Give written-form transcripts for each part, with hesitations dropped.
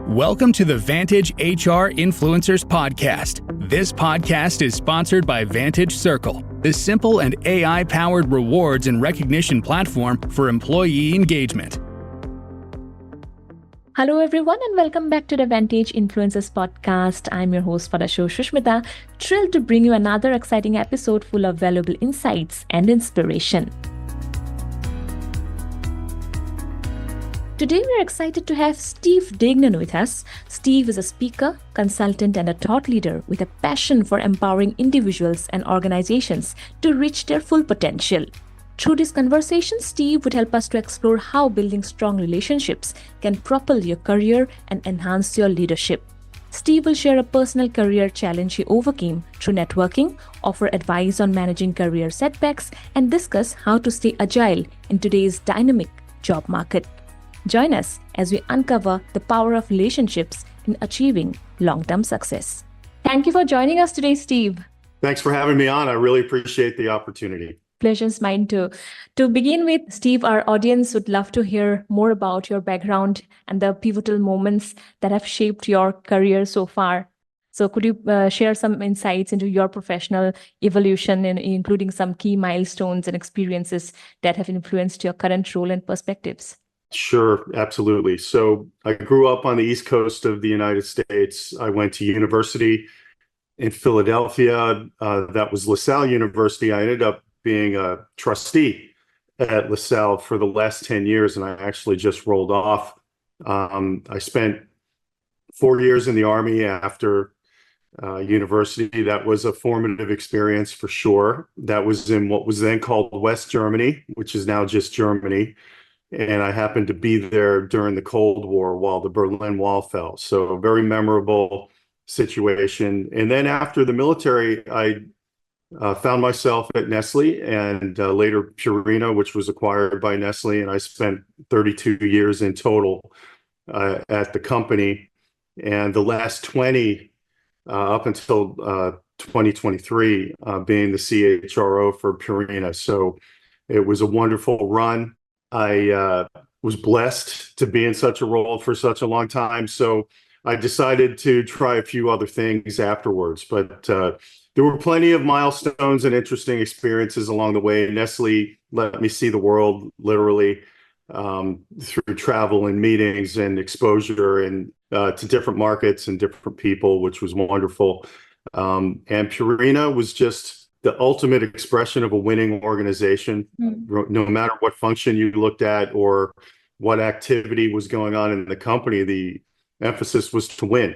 Welcome to the Vantage HR Influencers Podcast. This podcast is sponsored by Vantage Circle, the simple and AI-powered rewards and recognition platform for employee engagement. Hello, everyone, and welcome back to the Vantage Influencers Podcast. I'm your host for the show, Susmita, thrilled to bring you another exciting episode full of valuable insights and inspiration. Today, we're excited to have Steve Degnan with us. Steve is a speaker, consultant, and a thought leader with a passion for empowering individuals and organizations to reach their full potential. Through this conversation, Steve would help us to explore how building strong relationships can propel your career and enhance your leadership. Steve will share a personal career challenge he overcame through networking, offer advice on managing career setbacks, and discuss how to stay agile in today's dynamic job market. Join us as we uncover the power of relationships in achieving long-term success. Thank you for joining us today, Steve. Thanks for having me on. I really appreciate the opportunity. Pleasure's mine too. To begin with, Steve, our audience would love to hear more about your background and the pivotal moments that have shaped your career so far. So could you share some insights into your professional evolution, including some key milestones and experiences that have influenced your current role and perspectives? Sure, absolutely. So I grew up on the East Coast of the United States. I went to university in Philadelphia. That was LaSalle University. I ended up being a trustee at LaSalle for the last 10 years, and I actually just rolled off. I spent 4 years in the Army after university. That was a formative experience for sure. That was in what was then called West Germany, which is now just Germany. And I happened to be there during the Cold War while the Berlin Wall fell. So a very memorable situation. And then after the military, I found myself at Nestlé and later Purina, which was acquired by Nestlé. And I spent 32 years in total at the company. And the last 20 up until 2023 being the CHRO for Purina. So it was a wonderful run. I was blessed to be in such a role for such a long time. So I decided to try a few other things afterwards. But there were plenty of milestones and interesting experiences along the way. Nestle let me see the world literally through travel and meetings and exposure and to different markets and different people, which was wonderful. And Purina was just the ultimate expression of a winning organization. No matter what function you looked at or what activity was going on in the company, the emphasis was to win.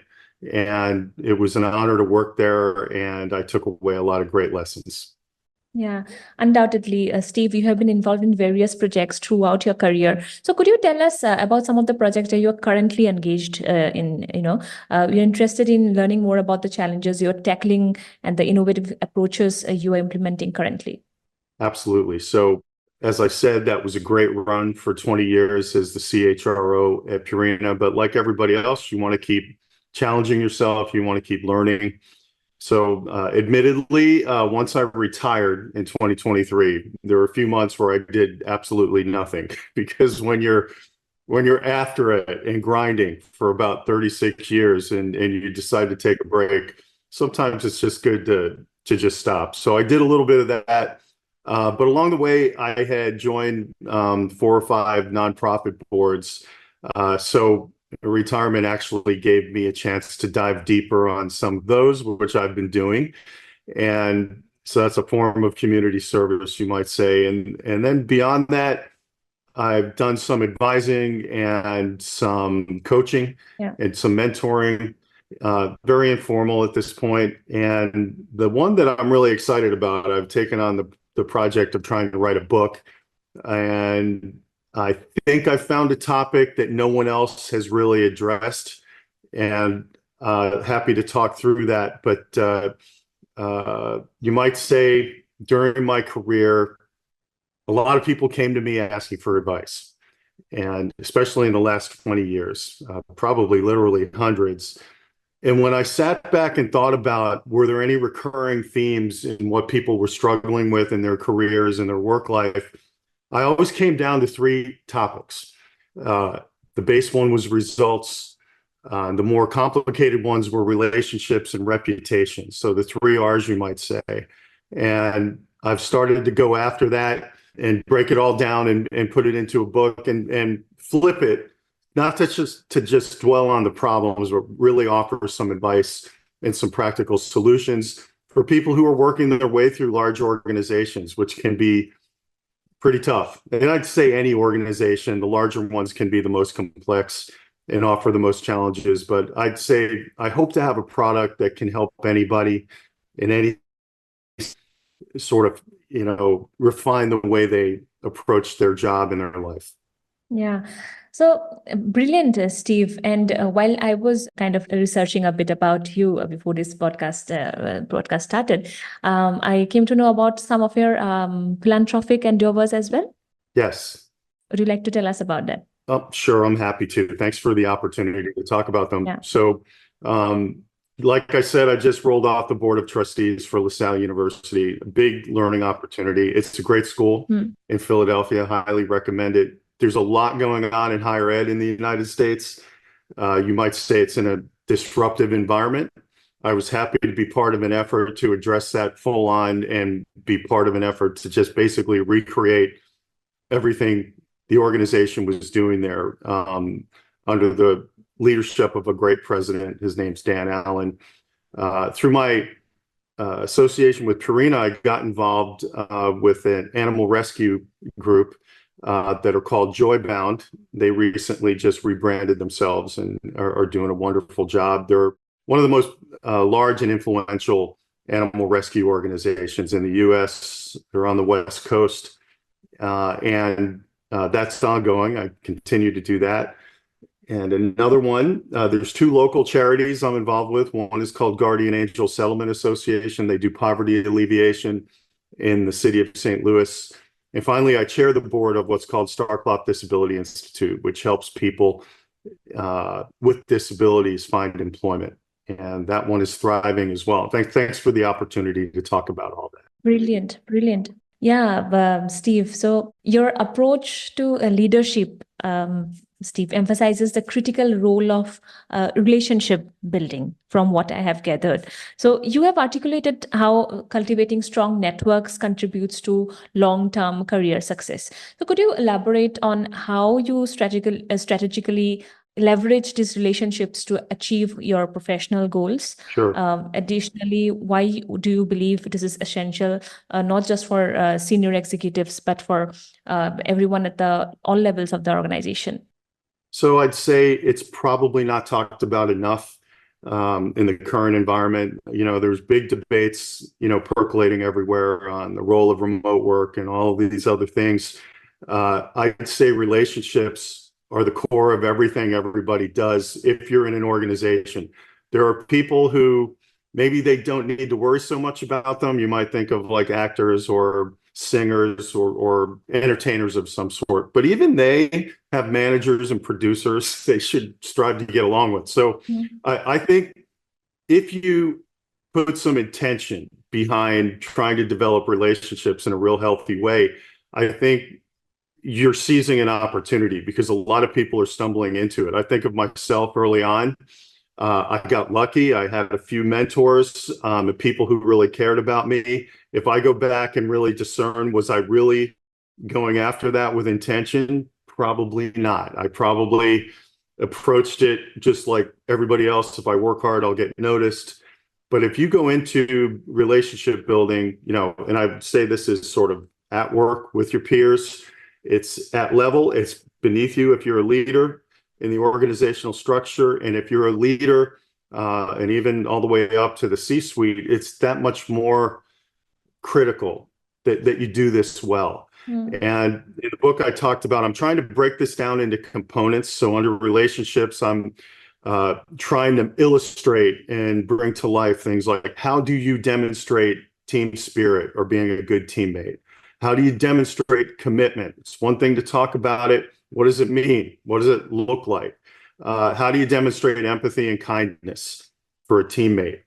And it was an honor to work there, and I took away a lot of great lessons. Yeah, undoubtedly, Steve, you have been involved in various projects throughout your career. So could you tell us about some of the projects that you're currently engaged in? You're interested in learning more about the challenges you're tackling and the innovative approaches you are implementing currently. Absolutely. So as I said, that was a great run for 20 years as the CHRO at Purina. But like everybody else, you want to keep challenging yourself. You want to keep learning. So admittedly, once I retired in 2023, there were a few months where I did absolutely nothing because when you're after it and grinding for about 36 years and you decide to take a break, sometimes it's just good to just stop. So I did a little bit of that. But along the way, I had joined 4 or 5 nonprofit boards. So retirement actually gave me a chance to dive deeper on some of those, which I've been doing. And so that's a form of community service, you might say. And then beyond that, I've done some advising and some coaching and some mentoring, very informal at this point. And the one that I'm really excited about, I've taken on the project of trying to write a book. And I think I found a topic that no one else has really addressed, and happy to talk through that. But you might say during my career, a lot of people came to me asking for advice, and especially in the last 20 years, probably literally hundreds. And when I sat back and thought about, were there any recurring themes in what people were struggling with in their careers and their work life, I always came down to 3 topics. The base one was results, The more complicated ones were relationships and reputation. So the 3 R's, you might say. And I've started to go after that and break it all down and put it into a book and flip it, not to just dwell on the problems, but really offer some advice and some practical solutions for people who are working their way through large organizations, which can be pretty tough. And I'd say any organization, the larger ones can be the most complex and offer the most challenges. But I'd say I hope to have a product that can help anybody in any sort of, refine the way they approach their job and their life. Yeah. So brilliant, Steve. And while I was kind of researching a bit about you before this broadcast started, I came to know about some of your philanthropic endeavors as well. Yes. Would you like to tell us about that? Oh, sure. I'm happy to. Thanks for the opportunity to talk about them. Yeah. So, like I said, I just rolled off the board of trustees for LaSalle University, a big learning opportunity. It's a great school in Philadelphia. Highly recommend it. There's a lot going on in higher ed in the United States. You might say it's in a disruptive environment. I was happy to be part of an effort to address that full on and be part of an effort to just basically recreate everything the organization was doing there under the leadership of a great president. His name's Dan Allen. Through my association with Purina, I got involved with an animal rescue group that are called Joybound. They recently just rebranded themselves and are doing a wonderful job. They're one of the most large and influential animal rescue organizations in the U.S. They're on the West Coast, and that's ongoing. I continue to do that. And another one, there's 2 local charities I'm involved with. One is called Guardian Angel Settlement Association. They do poverty alleviation in the city of St. Louis. And finally, I chair the board of what's called Starclop Disability Institute, which helps people with disabilities find employment. And that one is thriving as well. Thanks for the opportunity to talk about all that. Brilliant, brilliant. Yeah, Steve. So your approach to leadership, Steve, emphasizes the critical role of relationship building, from what I have gathered. So you have articulated how cultivating strong networks contributes to long-term career success. So could you elaborate on how you strategically leverage these relationships to achieve your professional goals? Sure. Additionally, why do you believe this is essential, not just for senior executives, but for everyone at all levels of the organization? So I'd say it's probably not talked about enough in the current environment. There's big debates, percolating everywhere on the role of remote work and all of these other things. I'd say relationships are the core of everything everybody does if you're in an organization. There are people who maybe they don't need to worry so much about them. You might think of like actors or singers or entertainers of some sort, but even they have managers and producers they should strive to get along with. So I think if you put some intention behind trying to develop relationships in a real healthy way, I think you're seizing an opportunity, because a lot of people are stumbling into it. I think of myself early on. I got lucky. I had a few mentors, people who really cared about me. If I go back and really discern, was I really going after that with intention? Probably not. I probably approached it just like everybody else. If I work hard, I'll get noticed. But if you go into relationship building, and I would say this is sort of at work with your peers, it's at level, it's beneath you if you're a leader in the organizational structure. And if you're a leader, and even all the way up to the C-suite, it's that much more critical that you do this well. And in the book I talked about, I'm trying to break this down into components. So under relationships, I'm trying to illustrate and bring to life things like, how do you demonstrate team spirit or being a good teammate? How do you demonstrate commitment? It's one thing to talk about it. What does it mean? What does it look like? How do you demonstrate empathy and kindness for a teammate?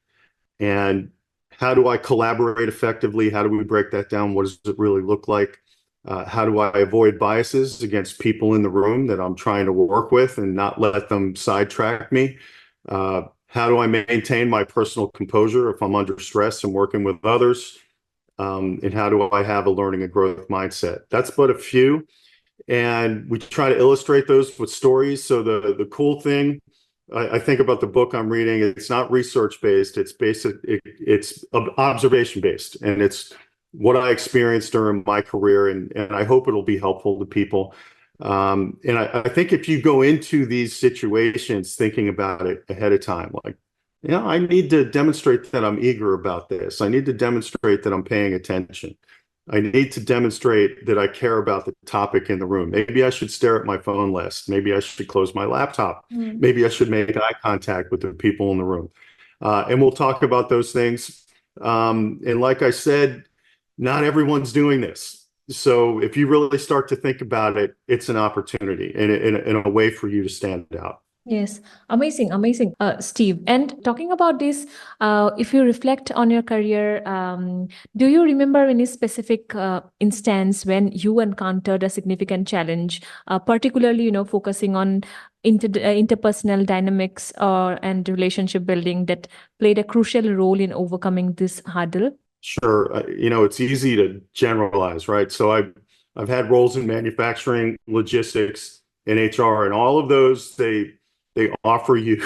And how do I collaborate effectively? How do we break that down? What does it really look like? How do I avoid biases against people in the room that I'm trying to work with and not let them sidetrack me? How do I maintain my personal composure if I'm under stress and working with others? And how do I have a learning and growth mindset? That's but a few. And we try to illustrate those with stories. So the cool thing, I think about the book I'm reading, it's not research based, it's observation based. And it's what I experienced during my career. And I hope it'll be helpful to people. And I think if you go into these situations thinking about it ahead of time, like, I need to demonstrate that I'm eager about this. I need to demonstrate that I'm paying attention. I need to demonstrate that I care about the topic in the room. Maybe I should stare at my phone less. Maybe I should close my laptop. Maybe I should make eye contact with the people in the room. And we'll talk about those things. And like I said, not everyone's doing this. So if you really start to think about it, it's an opportunity and a way for you to stand out. Yes, amazing, amazing, Steve. And talking about this, if you reflect on your career, do you remember any specific instance when you encountered a significant challenge, particularly, focusing on interpersonal dynamics and relationship building that played a crucial role in overcoming this hurdle? Sure. It's easy to generalize, right? So I've had roles in manufacturing, logistics, and HR, and all of those, they offer you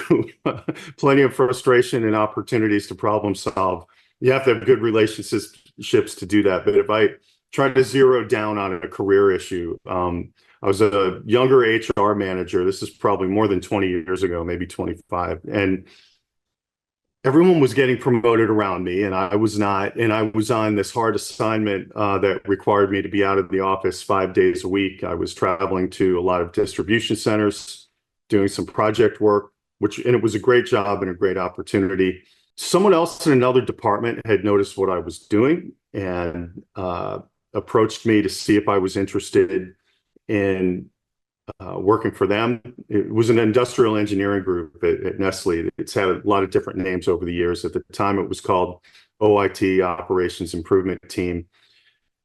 plenty of frustration and opportunities to problem solve. You have to have good relationships to do that. But if I try to zero down on a career issue, I was a younger HR manager. This is probably more than 20 years ago, maybe 25. And everyone was getting promoted around me, and I was not. And I was on this hard assignment that required me to be out of the office 5 days a week. I was traveling to a lot of distribution centers, doing some project work, and it was a great job and a great opportunity. Someone else in another department had noticed what I was doing and approached me to see if I was interested in working for them. It was an industrial engineering group at Nestlé. It's had a lot of different names over the years. At the time, it was called OIT, Operations Improvement Team.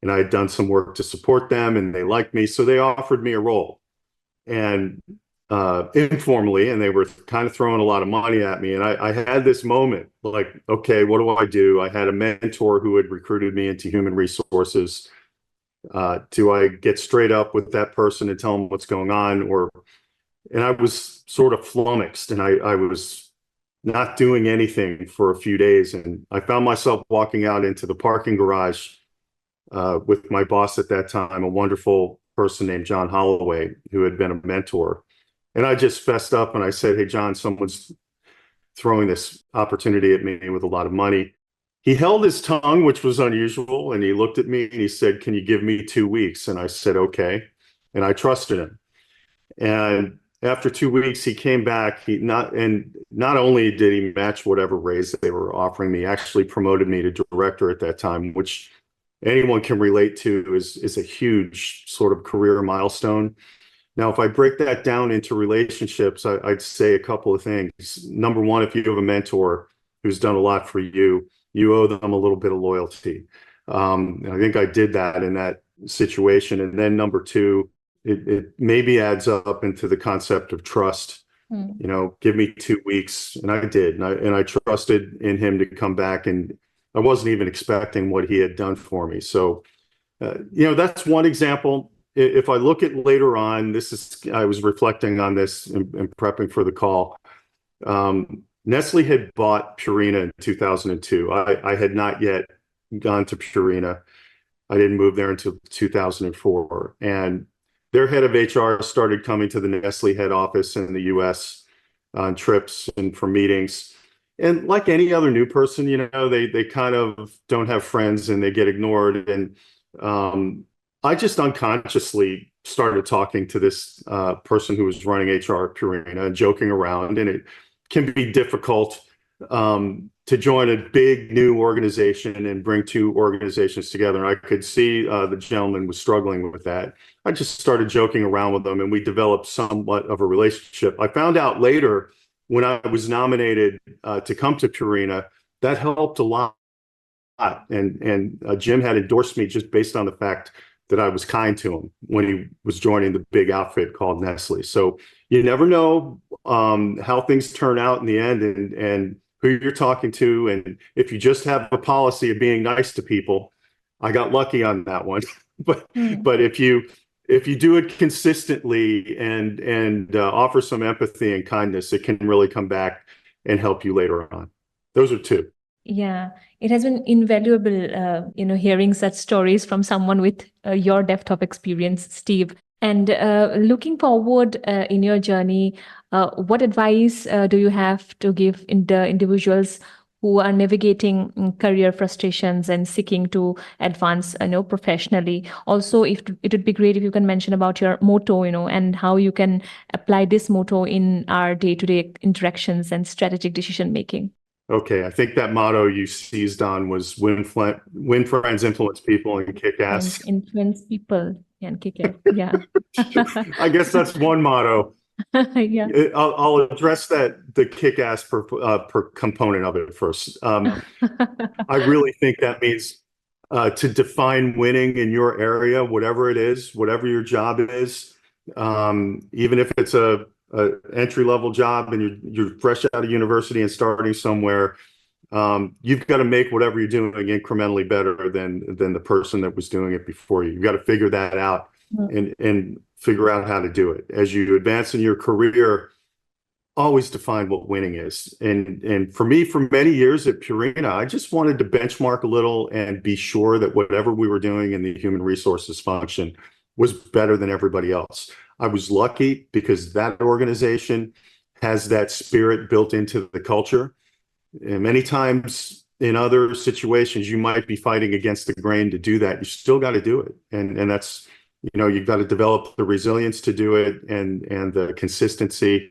And I had done some work to support them, and they liked me. So they offered me a role. And informally, and they were kind of throwing a lot of money at me. And I had this moment like, okay, what do? I had a mentor who had recruited me into human resources. Do I get straight up with that person and tell them what's going on? And I was sort of flummoxed, and I was not doing anything for a few days. And I found myself walking out into the parking garage with my boss at that time, a wonderful person named John Holloway, who had been a mentor. And I just fessed up and I said, hey, John, someone's throwing this opportunity at me with a lot of money. He held his tongue, which was unusual. And he looked at me and he said, can you give me 2 weeks? And I said, okay. And I trusted him. And after 2 weeks, he came back. Not only did he match whatever raise they were offering me, actually promoted me to director at that time, which anyone can relate to is a huge sort of career milestone. Now, if I break that down into relationships, I'd say a couple of things. Number one, if you have a mentor who's done a lot for you, you owe them a little bit of loyalty. I think I did that in that situation. And then number two, it maybe adds up into the concept of trust. Give me 2 weeks. And I did. And I trusted in him to come back. And I wasn't even expecting what he had done for me. So, that's one example. If I look at later on, I was reflecting on this and prepping for the call. Nestlé had bought Purina in 2002. I had not yet gone to Purina. I didn't move there until 2004. And their head of HR started coming to the Nestlé head office in the US on trips and for meetings. And like any other new person, they kind of don't have friends and they get ignored. And I just unconsciously started talking to this person who was running HR at Purina and joking around. And it can be difficult to join a big new organization and bring two organizations together. And I could see the gentleman was struggling with that. I just started joking around with him and we developed somewhat of a relationship. I found out later when I was nominated to come to Purina, that helped a lot. And Jim had endorsed me just based on the fact that I was kind to him when he was joining the big outfit called Nestlé. So you never know how things turn out in the end, and who you're talking to. And if you just have a policy of being nice to people, I got lucky on that one. But if you do it consistently and offer some empathy and kindness, it can really come back and help you later on. Those are two. Yeah, it has been invaluable, hearing such stories from someone with your depth of experience, Steve. And looking forward in your journey, what advice do you have to give the individuals who are navigating career frustrations and seeking to advance, professionally? Also, if it would be great if you can mention about your motto, and how you can apply this motto in our day-to-day interactions and strategic decision making. Okay, I think that motto you seized on was win friends, influence people, and kick ass. And influence people and kick ass. Yeah. I guess that's one motto. Yeah. I'll address the kick ass per component of it first. I really think that means to define winning in your area, whatever it is, whatever your job is, even if it's a entry-level job and you're fresh out of university and starting somewhere, you've got to make whatever you're doing incrementally better than the person that was doing it before you. You've got to figure that out and figure out how to do it. As you advance in your career, always define what winning is. And for me, for many years at Purina, I just wanted to benchmark a little and be sure that whatever we were doing in the human resources function was better than everybody else. I was lucky because that organization has that spirit built into the culture. And many times in other situations, you might be fighting against the grain to do that. You still got to do it. And that's, you've got to develop the resilience to do it and the consistency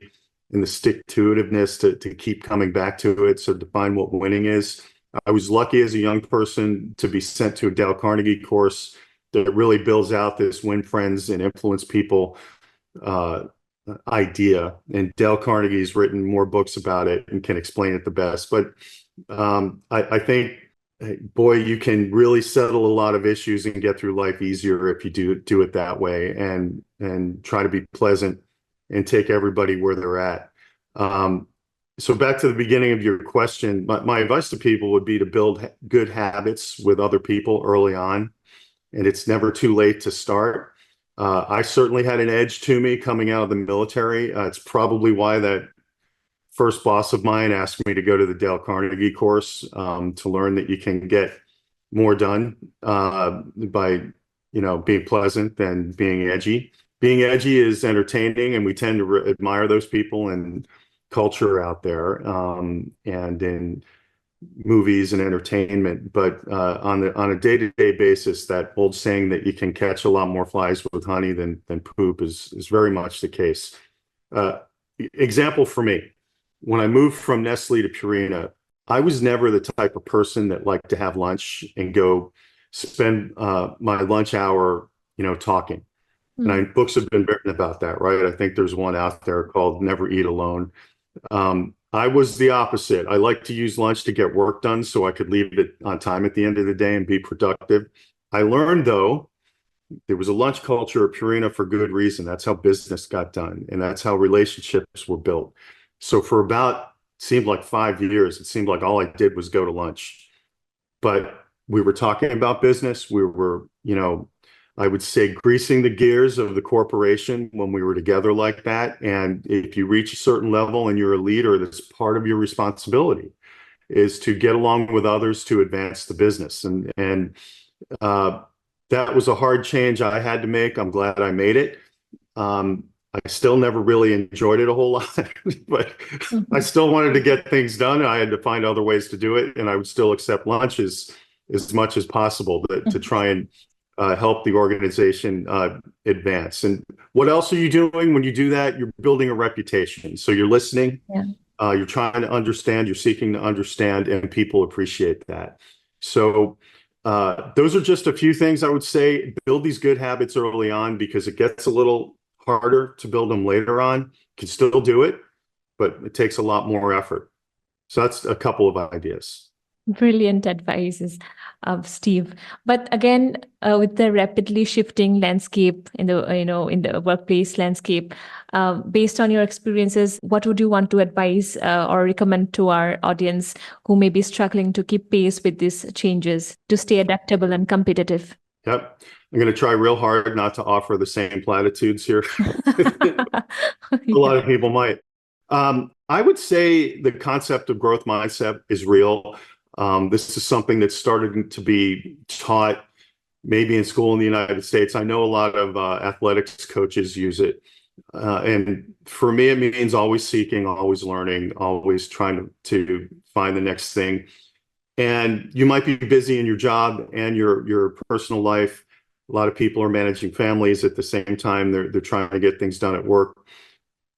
and the stick-to-itiveness to keep coming back to it. So define what winning is. I was lucky as a young person to be sent to a Dale Carnegie course that really builds out this win friends and influence people idea. And Dale Carnegie's written more books about it and can explain it the best. But I think, boy, you can really settle a lot of issues and get through life easier if you do it that way and try to be pleasant and take everybody where they're at. So back to the beginning of your question, my advice to people would be to build good habits with other people early on. And it's never too late to start. I certainly had an edge to me coming out of the military. It's probably why that first boss of mine asked me to go to the Dale Carnegie course to learn that you can get more done by, being pleasant than being edgy. Being edgy is entertaining, and we tend to admire those people and culture out there and in movies and entertainment. But on a day-to-day basis, that old saying that you can catch a lot more flies with honey than poop is very much the case. Example for me, when I moved from Nestlé to Purina, I was never the type of person that liked to have lunch and go spend my lunch hour, talking. And books have been written about that, right? I think there's one out there called Never Eat Alone. I was the opposite. I like to use lunch to get work done so I could leave it on time at the end of the day and be productive. I learned, though, there was a lunch culture at Purina for good reason. That's how business got done, and that's how relationships were built. So for seemed like 5 years, it seemed like all I did was go to lunch. But we were talking about business. We were, I would say, greasing the gears of the corporation when we were together like that. And if you reach a certain level and you're a leader, that's part of your responsibility, is to get along with others to advance the business. And that was a hard change I had to make. I'm glad I made it. I still never really enjoyed it a whole lot, but I still wanted to get things done. I had to find other ways to do it. And I would still accept lunches as much as possible to try and help the organization advance. And what else are you doing when you do that? You're building a reputation. So you're listening, you're trying to understand, you're seeking to understand, and people appreciate that. So those are just a few things I would say. Build these good habits early on, because it gets a little harder to build them later on. You can still do it, but it takes a lot more effort. So that's a couple of ideas. Brilliant advices of Steve. But again, with the rapidly shifting landscape in the in the workplace landscape, based on your experiences, what would you want to advise or recommend to our audience who may be struggling to keep pace with these changes to stay adaptable and competitive? Yep. I'm going to try real hard not to offer the same platitudes here. A lot of people might. I would say the concept of growth mindset is real. This is something that's started to be taught maybe in school in the United States. I know a lot of athletics coaches use it. And for me, it means always seeking, always learning, always trying to find the next thing. And you might be busy in your job and your personal life. A lot of people are managing families at the same time. They're trying to get things done at work.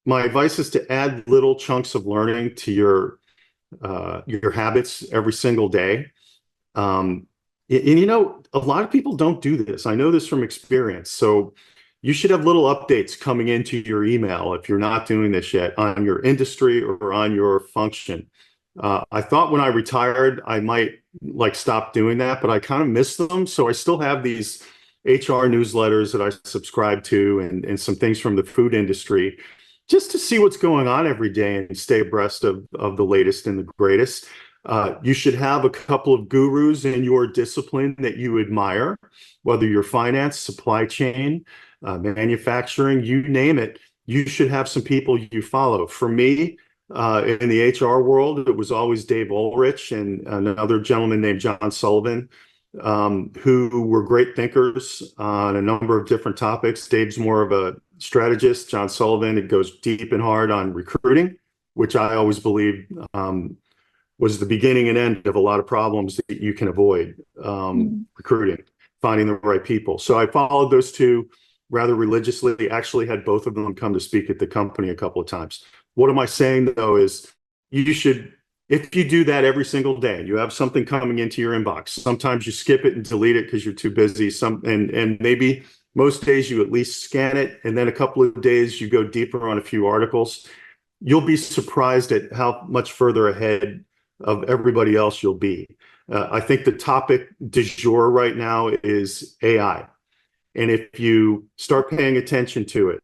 My advice is to add little chunks of learning to your habits every single day. And a lot of people don't do this. I know this from experience. So you should have little updates coming into your email if you're not doing this yet on your industry or on your function. I thought when I retired, I might stop doing that, but I kind of miss them. So I still have these HR newsletters that I subscribe to and some things from the food industry just to see what's going on every day and stay abreast of the latest and the greatest. You should have a couple of gurus in your discipline that you admire, whether you're finance, supply chain, manufacturing, you name it. You should have some people you follow. For me, in the HR world, it was always Dave Ulrich and another gentleman named John Sullivan, who were great thinkers on a number of different topics. Dave's more of a strategist. John Sullivan, it goes deep and hard on recruiting, which I always believed was the beginning and end of a lot of problems that you can avoid. Recruiting, finding the right people. So I followed those two rather religiously. Actually had both of them come to speak at the company a couple of times. What am I saying, though, is you should, if you do that every single day, and you have something coming into your inbox, sometimes you skip it and delete it because you're too busy. And maybe most days you at least scan it, and then a couple of days you go deeper on a few articles. You'll be surprised at how much further ahead of everybody else you'll be. I think the topic du jour right now is AI. And if you start paying attention to it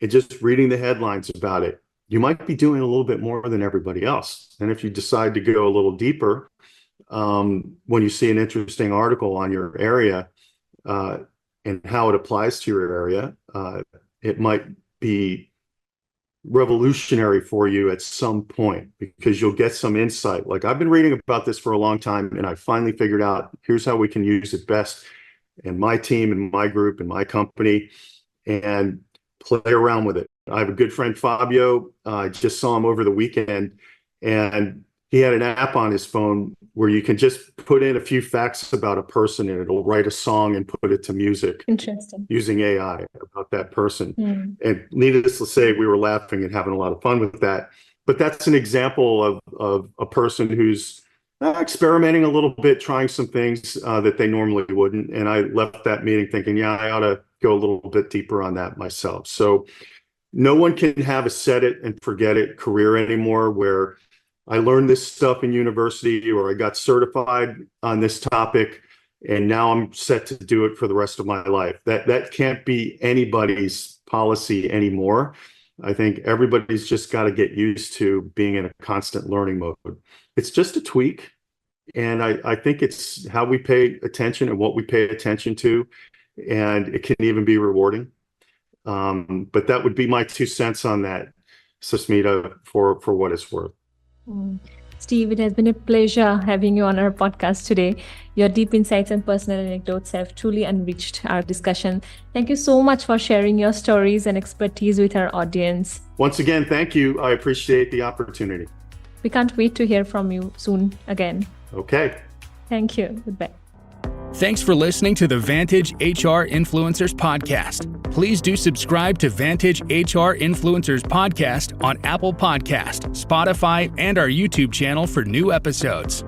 and just reading the headlines about it, you might be doing a little bit more than everybody else. And if you decide to go a little deeper, when you see an interesting article on your area and how it applies to your area, it might be revolutionary for you at some point because you'll get some insight. Like I've been reading about this for a long time, and I finally figured out here's how we can use it best in my team and my group and my company, and play around with it. I have a good friend, Fabio. I just saw him over the weekend, and he had an app on his phone where you can just put in a few facts about a person and it'll write a song and put it to music. Interesting. Using AI about that person. And needless to say, we were laughing and having a lot of fun with that. But that's an example of a person who's experimenting a little bit, trying some things that they normally wouldn't. And I left that meeting thinking, yeah, I ought to go a little bit deeper on that myself. So no one can have a set it and forget it career anymore where I learned this stuff in university or I got certified on this topic and now I'm set to do it for the rest of my life. That can't be anybody's policy anymore. I think everybody's just got to get used to being in a constant learning mode. It's just a tweak. And I think it's how we pay attention and what we pay attention to. And it can even be rewarding. But that would be my 2 cents on that, Susmita, for what it's worth. Steve, it has been a pleasure having you on our podcast today. Your deep insights and personal anecdotes have truly enriched our discussion. Thank you so much for sharing your stories and expertise with our audience. Once again, thank you. I appreciate the opportunity. We can't wait to hear from you soon again. Okay. Thank you. Goodbye. Thanks for listening to the Vantage HR Influencers Podcast. Please do subscribe to Vantage HR Influencers Podcast on Apple Podcast, Spotify, and our YouTube channel for new episodes.